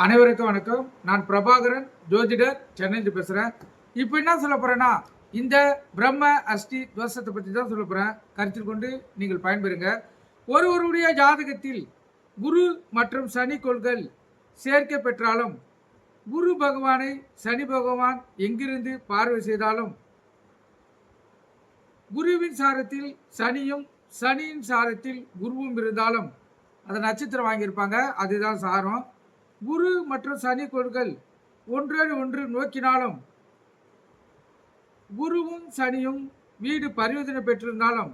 அனைவருக்கும் வணக்கம். நான் பிரபாகரன், ஜோதிடர், சென்னையிலிருந்து பேசுகிறேன். இப்போ என்ன சொல்ல போகிறேன்னா, இந்த பிரம்ம அஷ்டி தோஷத்தை பற்றி தான் சொல்ல போகிறேன். கருத்தில் கொண்டு நீங்கள் பயன்பெறுங்க. ஒருவருடைய ஜாதகத்தில் குரு மற்றும் சனி கோள்கள் சேர்க்கை பெற்றாலும், குரு பகவானை சனி பகவான் எங்கிருந்து பார்வை செய்தாலும், குருவின் சாரத்தில் சனியும் சனியின் சாரத்தில் குருவும் இருந்தாலும், அதை நட்சத்திரம் வாங்கியிருப்பாங்க, அதுதான் சாரம். குரு மற்றும் சனி கோள்கள் ஒன்றோடு ஒன்று நோக்கினாலும், குருவும் சனியும் வீடு பரிவர்த்தனை பெற்றிருந்தாலும்,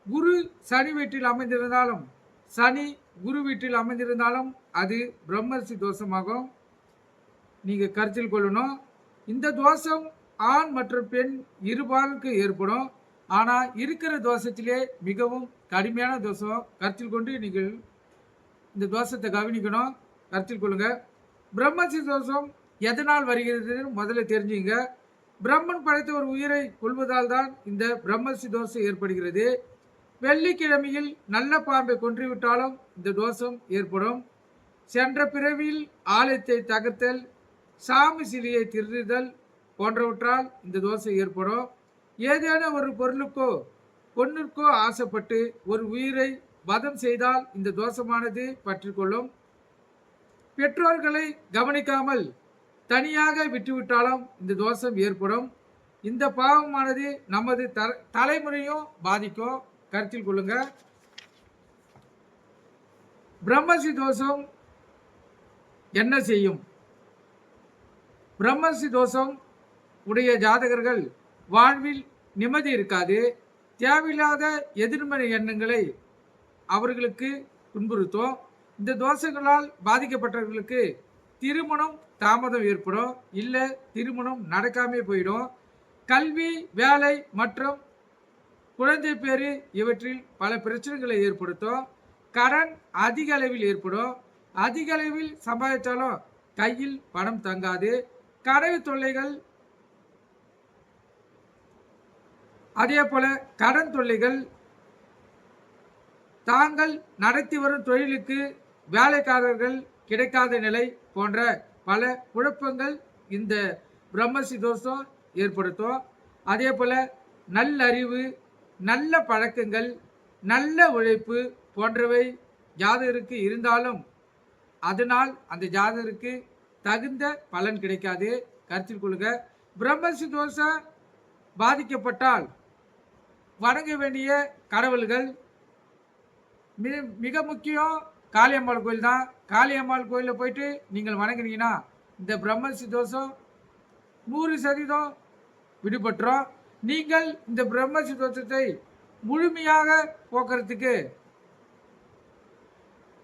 குரு சனி வீட்டில் அமைந்திருந்தாலும், சனி குரு வீட்டில் அமைந்திருந்தாலும் அது பிரம்மரிஷி தோஷமாகும். நீங்கள் கருத்தில் கொள்ளணும். இந்த தோஷம் ஆண் மற்றும் பெண் இருபாலுக்கு ஏற்படும். ஆனால் இருக்கிற தோஷத்திலே மிகவும் கடுமையான தோஷம். கருத்தில் கொண்டு நீங்கள் இந்த தோஷத்தை கவனிக்கணும். கருத்தில் கொள்ளுங்க. பிரம்மரிஷி தோஷம் எதனால் வருகிறது முதல்ல தெரிஞ்சுங்க. பிரம்மன் படைத்த ஒரு உயிரை கொள்வதால் தான் இந்த பிரம்மரிஷி தோஷம் ஏற்படுகிறது. வெள்ளிக்கிழமையில் நல்ல பாம்பை கொன்றுவிட்டாலும் இந்த தோஷம் ஏற்படும். சென்ற பிறவியில் ஆலயத்தை தகர்த்தல், சாமி சிலையை திருடுதல் போன்றவற்றால் இந்த தோஷம் ஏற்படும். ஏதேனும் ஒரு பொருளுக்கோ பொண்ணிற்கோ ஆசைப்பட்டு ஒரு உயிரை வதம் செய்தால் இந்த தோஷமானது பற்றிக்கொள்ளும். பெற்றோர்களை கவனிக்காமல் தனியாக விட்டுவிட்டாலும் இந்த தோஷம் ஏற்படும். இந்த பாவமானது நமது தலைமுறையும் பாதிக்கும். கருத்தில் கொள்ளுங்க. பிரம்மரிஷி தோஷம் என்ன செய்யும்? பிரம்மரிஷி தோஷம் உடைய ஜாதகர்கள் வாழ்வில் நிம்மதி இருக்காது. தேவையில்லாத எதிர்மறை எண்ணங்களை அவர்களுக்கு துன்புறுத்தும். இந்த தோஷங்களால் பாதிக்கப்பட்டவர்களுக்கு திருமணம் தாமதம் ஏற்படும், இல்லை திருமணம் நடக்காமே போயிடும். கல்வி, வேலை மற்றும் குழந்தை பேரு இவற்றில் பல பிரச்சனைகளை ஏற்படுத்தும். கடன் அதிக அளவில் ஏற்படும். அதிக அளவில் சம்பாதித்தாலும் கையில் பணம் தங்காது. கனவு தொல்லைகள், அதே போல கடன் தொல்லைகள், தாங்கள் நடத்தி வரும் தொழிலுக்கு வேலைக்காரர்கள் கிடைக்காத நிலை போன்ற பல குழப்பங்கள் இந்த பிரம்மரிஷி தோஷம் ஏற்படுத்தும். அதே போல நல்லறிவு, நல்ல பழக்கங்கள், நல்ல உழைப்பு போன்றவை ஜாதகருக்கு இருந்தாலும் அதனால் அந்த ஜாதகருக்கு தகுந்த பலன் கிடைக்காது. கருத்தில் கொள்ளுங்க. பிரம்மரிஷி தோஷம் பாதிக்கப்பட்டால் வணங்க வேண்டிய கடவுள்கள் மிக முக்கியம் காளியம்மாள் கோயில் தான். காளியம்மாள் கோயிலில் போயிட்டு நீங்கள் வணங்கினீங்கன்னா இந்த பிரம்மரிஷி தோஷம் 100% விடுபட்டுரும். நீங்கள் இந்த பிரம்மரிஷி தோஷத்தை முழுமையாக போக்குறதுக்கு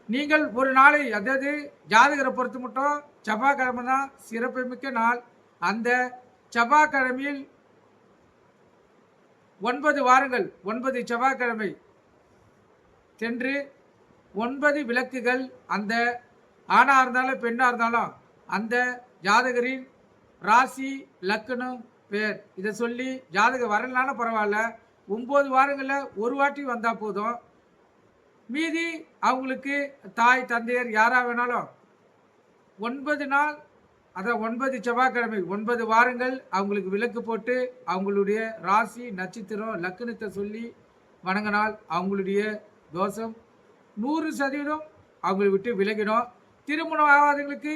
நீங்கள் ஒரு நாளை, அதாவது ஜாதகரை பொறுத்து மட்டும் செவ்வாய்க்கிழமை தான் சிறப்புமிக்க நாள். அந்த செவ்வாய்க்கிழமையில் 9 வாரங்கள், 9 செவ்வாய்க்கிழமை சென்று 9 விளக்குகள், அந்த ஆணாக இருந்தாலும் பெண்ணாக இருந்தாலும் அந்த ஜாதகரின் ராசி, லக்னம், பேர் இதை சொல்லி ஜாதகம் வரலனாலும் பரவாயில்ல, 9 வாரங்களில் ஒரு வாட்டி வந்தால் போதும். மீதி அவங்களுக்கு தாய் தந்தையர் யாராக வேணாலும் 9 நாள், அதான் 9 செவ்வாய்க்கிழமை 9 வாரங்கள் அவங்களுக்கு விளக்கு போட்டு அவங்களுடைய ராசி, நட்சத்திரம், லக்னத்தை சொல்லி வணங்கினால் அவங்களுடைய தோஷம் 100% அவங்களை விட்டு விலகிடும். திருமணம் ஆகாதவங்களுக்கு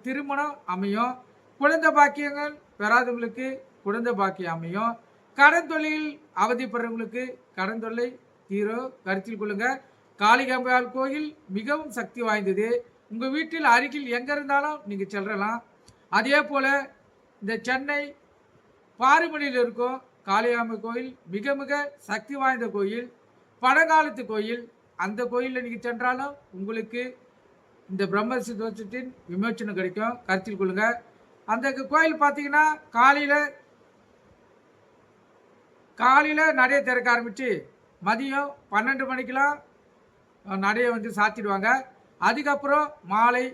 திருமணம் அமையும். குழந்தை பாக்கியங்கள் பெறாதவங்களுக்கு குழந்தை பாக்கியம் அமையும். கடன் தொல்லையில் அவதிப்படுறவங்களுக்கு கடன் தொல்லை தீரும். கருத்தில் கொள்ளுங்க. காளிகாம்பாள் கோயில் மிகவும் சக்தி வாய்ந்தது. உங்கள் வீட்டில் அருகில் எங்கே இருந்தாலும் நீங்கள் செல்லலாம். அதே போல் இந்த சென்னை பாரிமணியில் இருக்கும் காளிகாம்பை கோயில் மிக மிக சக்தி வாய்ந்த கோயில், பழங்காலத்து கோயில். அந்த கோயிலில் நீங்கள் சென்றாலும் உங்களுக்கு இந்த பிரம்மரிஷி தோஷத்தின் விமோச்சனம் கிடைக்கும். கருத்தில் கொள்ளுங்க. அந்த கோயில் பார்த்தீங்கன்னா காலையில் நடைய திறக்க ஆரம்பித்து மதியம் 12 மணிக்கெலாம் நடையை வந்து சாத்திடுவாங்க. அதுக்கப்புறம் மாலை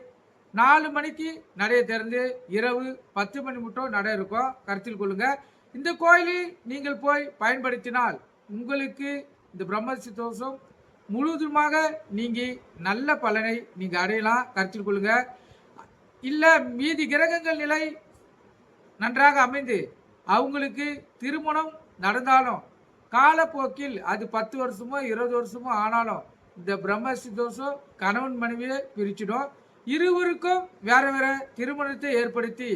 4 மணிக்கு நடைய திறந்து இரவு 10 மணி மட்டும் நடை இருக்கும். கருத்தில் கொள்ளுங்க. இந்த கோயிலை நீங்கள் போய் பயன்படுத்தினால் உங்களுக்கு இந்த பிரம்மரிஷி தோஷம் முழுவதுமாக நீங்கி நல்ல பலனை நீங்க அடையலாம், கருத்தில் கொள்ளுங்க. இல்ல மீதி கிரகங்கள் நிலை நன்றாக அமைந்து அவங்களுக்கு திருமணம் நடந்தாலும் காலப்போக்கில் அது 10 வருஷமோ 20 வருஷமோ ஆனாலும் இந்த பிரம்மசி தோஷம் கணவன் மனைவியை பிரிச்சிடும். இருவருக்கும் வேற வேற திருமணத்தை ஏற்படுத்தி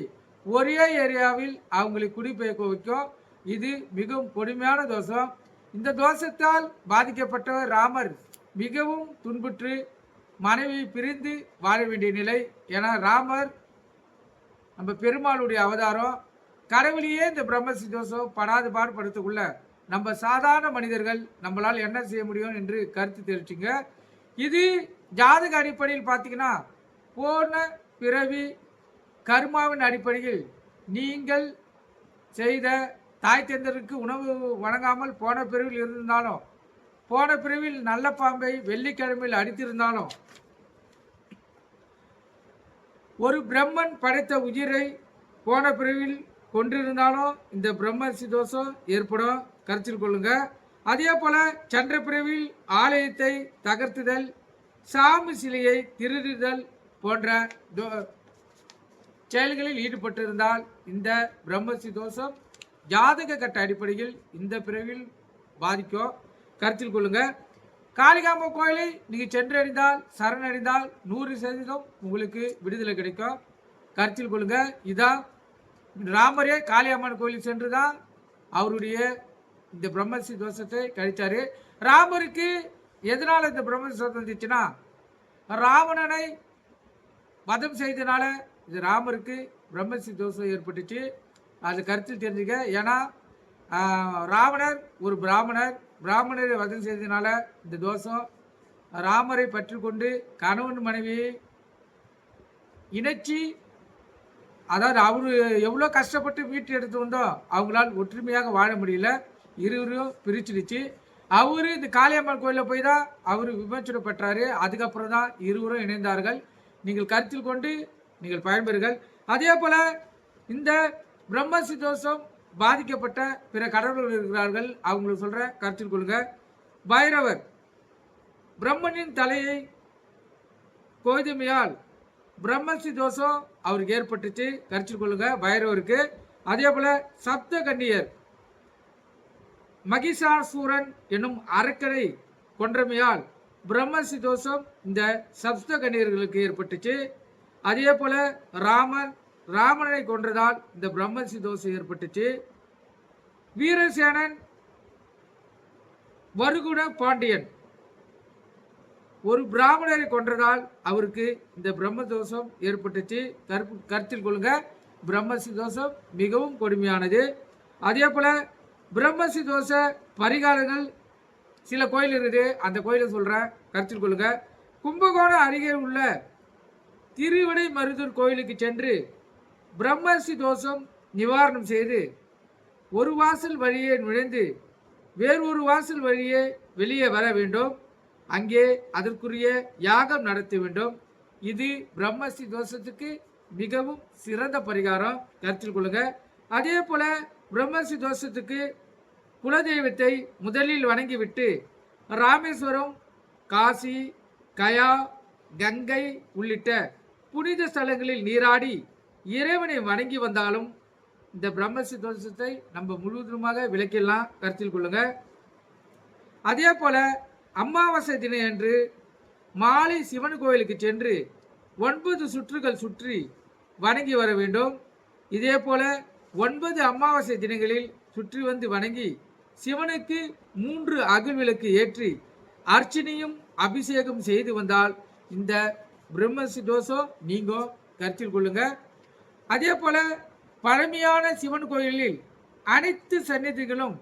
ஒரே ஏரியாவில் அவங்களை குடிபெயர்க்க வைக்கும். இது மிகவும் கொடுமையான தோஷம். இந்த தோஷத்தால் பாதிக்கப்பட்டவர் ராமர் மிகவும் துன்புற்று மனைவி பிரிந்து வாழ வேண்டிய நிலை. ஏன்னா ராமர் நம்ம பெருமாளுடைய அவதாரம். கடவுளையே இந்த பிரம்மசி தோஷம் படாது பாடுபடுத்தக்குள்ள நம்ம சாதாரண மனிதர்கள் நம்மளால் என்ன செய்ய முடியும் என்று கருத்து தெரிவிச்சுங்க. இது ஜாதக அடிப்படையில் பார்த்தீங்கன்னா போன பிறவி கர்மாவின் அடிப்படையில் நீங்கள் செய்த தாய் தந்தருக்கு உணவு வழங்காமல் போன பிரிவில் இருந்தாலும், போன பிரிவில் நல்ல பாம்பை வெள்ளிக்கிழமையில் அடித்திருந்தாலும், ஒரு பிரம்மன் படைத்த உயிரை போன பிரிவில் கொண்டிருந்தாலும் இந்த பிரம்மசி தோஷம் ஏற்படும், கருத்தில் கொள்ளுங்க. அதே போல சந்திர பிரிவில் ஆலயத்தை தகர்த்துதல், சாமி சிலையை திருடுதல் போன்ற செயல்களில் ஈடுபட்டிருந்தால் இந்த பிரம்மசி தோஷம் ஜாதக கட்ட அடிப்படையில் இந்த பிறவில் பாதிக்கும், கருத்தில் கொள்ளுங்க. காளிகாம்ப கோயிலை நீங்கள் சென்றடைந்தால் சரணடைந்தால் 100% உங்களுக்கு விடுதலை கிடைக்கும், கருத்தில் கொள்ளுங்க. இதான் ராமரே காளியம்மன் கோயிலுக்கு சென்று தான் அவருடைய இந்த பிரம்மசி தோஷத்தை கழித்தாரு. ராமருக்கு எதனால் இந்த பிரம்மசி தோஷம் வந்துச்சுன்னா ராவணனை வதம் செய்தனால இது ராமருக்கு பிரம்மசி தோஷம் ஏற்பட்டுச்சு. அது கருத்தில் தெரிஞ்சுக்க. ஏன்னா ராவணர் ஒரு பிராமணரை வதம் செய்தனால இந்த தோஷம். ராமரை பற்றி கொண்டு கணவன் மனைவியை இணைச்சி, அதாவது அவரு எவ்வளோ கஷ்டப்பட்டு வீட்டு எடுத்து வந்தோ அவங்களால் ஒற்றுமையாக வாழ முடியல, இருவரும் பிரிச்சிடுச்சு. அவரு இந்த காளியம்மன் கோயிலில் போய் தான் அவர் விமர்சனம் பெற்றாரு. அதுக்கப்புறம் தான் இருவரும் இணைந்தார்கள். நீங்கள் கருத்தில் கொண்டு நீங்கள் பயன்பெறுங்கள். அதே போல இந்த பிரம்மசி தோஷம் பாதிக்கப்பட்ட பிற கடவுள்கள் இருக்கிறார்கள், அவங்களுக்கு சொல்ற கருத்தில் கொள்ளுங்க. பைரவர் பிரம்மனின் தலையை கோதுமையால் பிரம்மசி தோஷம் அவருக்கு ஏற்பட்டுச்சு, கருத்தில் கொள்ளுங்க பைரவருக்கு. அதே போல சப்த கன்னியர் மகிஷாசூரன் என்னும் அரக்கனை கொன்றமையால் பிரம்மசி தோஷம் இந்த சப்த கன்னியர்களுக்கு ஏற்பட்டுச்சு. அதே போல ராமனை கொன்றதால் இந்த பிரம்மசி தோஷம் ஏற்பட்டுச்சு. வீரசேனன் வருகுண பாண்டியன் ஒரு பிராமணரை கொன்றதால் அவருக்கு இந்த பிரம்ம தோஷம் ஏற்பட்டுச்சு, கருத்தில் கொள்ளுங்க. பிரம்மசி தோஷம் மிகவும் கொடுமையானது. அதே போல பிரம்மசி தோஷ பரிகாரங்கள் சில கோயில் இருக்குது, அந்த கோயிலை சொல்கிறேன், கருத்தில் கொள்ளுங்க. கும்பகோணம் அருகே உள்ள திருவிடை மருதூர் கோயிலுக்கு சென்று பிரம்மசி தோஷம் நிவாரணம் செய்து ஒரு வாசல் வழியே நுழைந்து வேறொரு வாசல் வழியே வெளியே வர வேண்டும். அங்கே அதற்குரிய யாகம் நடத்த வேண்டும். இது பிரம்மசி தோஷத்துக்கு மிகவும் சிறந்த பரிகாரம், கருத்தில் கொள்ளுங்க. அதே போல பிரம்மசி தோஷத்துக்கு குலதெய்வத்தை முதலில் வணங்கிவிட்டு ராமேஸ்வரம், காசி, கயா, கங்கை உள்ளிட்ட புனித ஸ்தலங்களில் நீராடி இறைவனை வணங்கி வந்தாலும் இந்த பிரம்மசி தோஷத்தை நம்ம முழுவதுமாக விளக்கிடலாம், கருத்தில் கொள்ளுங்க. அதே போல அமாவாசை தினம் என்று மாலை சிவன் கோயிலுக்கு சென்று 9 சுற்றுகள் சுற்றி வணங்கி வர வேண்டும். இதே போல 9 அமாவாசை தினங்களில் சுற்றி வந்து வணங்கி சிவனுக்கு 3 அகல் விளக்கு ஏற்றி அர்ச்சனையும் அபிஷேகம் செய்து வந்தால் இந்த பிரம்மசி தோஷம் நீங்கும், கருத்தில் கொள்ளுங்க. அதே போல பழமையான சிவன் கோயிலில் அனைத்து சந்நிதிகளும்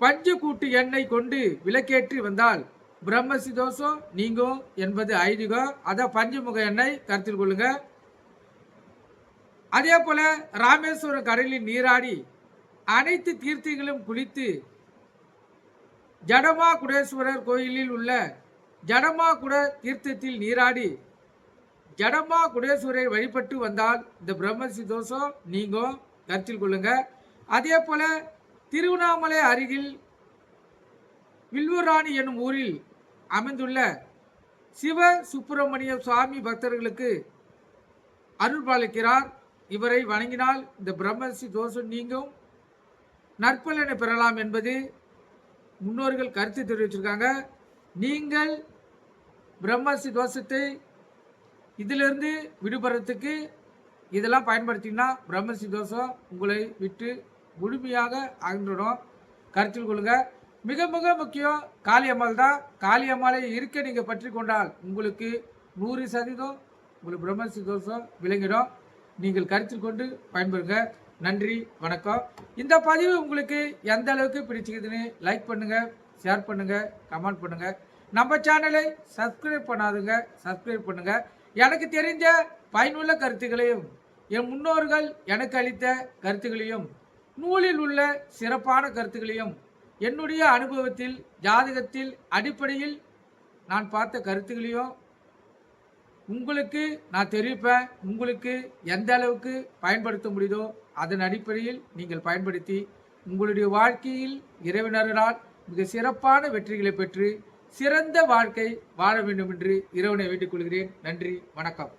பஞ்சக்கூட்டு எண்ணெய் கொண்டு விளக்கேற்றி வந்தால் பிரம்மசி தோஷம் நீங்கும் என்பது ஐதீகம். அதான் பஞ்சமுக எண்ணெய், கருத்தில் கொள்ளுங்க. அதே போல ராமேஸ்வரம் கடலில் நீராடி அனைத்து தீர்த்தங்களும் குளித்து ஜடமா குடேஸ்வரர் கோயிலில் உள்ள ஜடமா குட தீர்த்தத்தில் நீராடி ஜடமா குடேஸ்வரரை வழிபட்டு வந்தால் இந்த பிரம்மசி தோஷம் நீங்கும், கருத்தில் கொள்ளுங்க. அதே போல திருவண்ணாமலை அருகில் வில்வராணி என்னும் ஊரில் அமைந்துள்ள சிவ சுப்பிரமணிய சுவாமி பக்தர்களுக்கு அருள் பாலிக்கிறார். இவரை வணங்கினால் இந்த பிரம்மசி தோஷம் நீங்கும், நற்பலனை பெறலாம் என்பது முன்னோர்கள் கருத்து தெரிவிச்சிருக்காங்க. நீங்கள் பிரம்மசி தோஷத்தை இதிலிருந்து விடுபடுறதுக்கு இதெல்லாம் பயன்படுத்திங்கன்னா பிரம்மசி தோஷம் உங்களை விட்டு முழுமையாக அகன்றுடும். கருத்தில் கொள்ளுங்க. மிக மிக முக்கியம் காளியம்மாள் தான். காளியம்மாளை இருக்க நீங்கள் பற்றி கொண்டால் உங்களுக்கு 100% உங்களுக்கு பிரம்மசி தோஷம் விளங்கிடும். நீங்கள் கருத்தில் கொண்டு பயன்பெறுங்க. நன்றி, வணக்கம். இந்த பதிவு உங்களுக்கு எந்த அளவுக்கு பிடிச்சிக்குதுன்னு லைக் பண்ணுங்கள், ஷேர் பண்ணுங்கள், கமெண்ட் பண்ணுங்கள். நம்ம சேனலை சப்ஸ்கிரைப் பண்ணாதுங்க, சப்ஸ்கிரைப் பண்ணுங்கள். எனக்கு தெரிஞ்ச பயனுள்ள கருத்துக்களையும் என் முன்னோர்கள் எனக்கு அளித்த கருத்துக்களையும் நூலில் உள்ள சிறப்பான கருத்துக்களையும் என்னுடைய அனுபவத்தில் ஜாதகத்தில் அடிப்படையில் நான் பார்த்த கருத்துக்களையும் உங்களுக்கு நான் தெரிவிப்பேன். உங்களுக்கு எந்த அளவுக்கு பயன்படுத்த முடியுதோ அதன் அடிப்படையில் நீங்கள் பயன்படுத்தி உங்களுடைய வாழ்க்கையில் இறைவனரால் மிக சிறப்பான வெற்றிகளை பெற்று சிறந்த வாழ்க்கை வாழ வேண்டும் என்று இறைவனை வேண்டிக் கொள்கிறேன். நன்றி, வணக்கம்.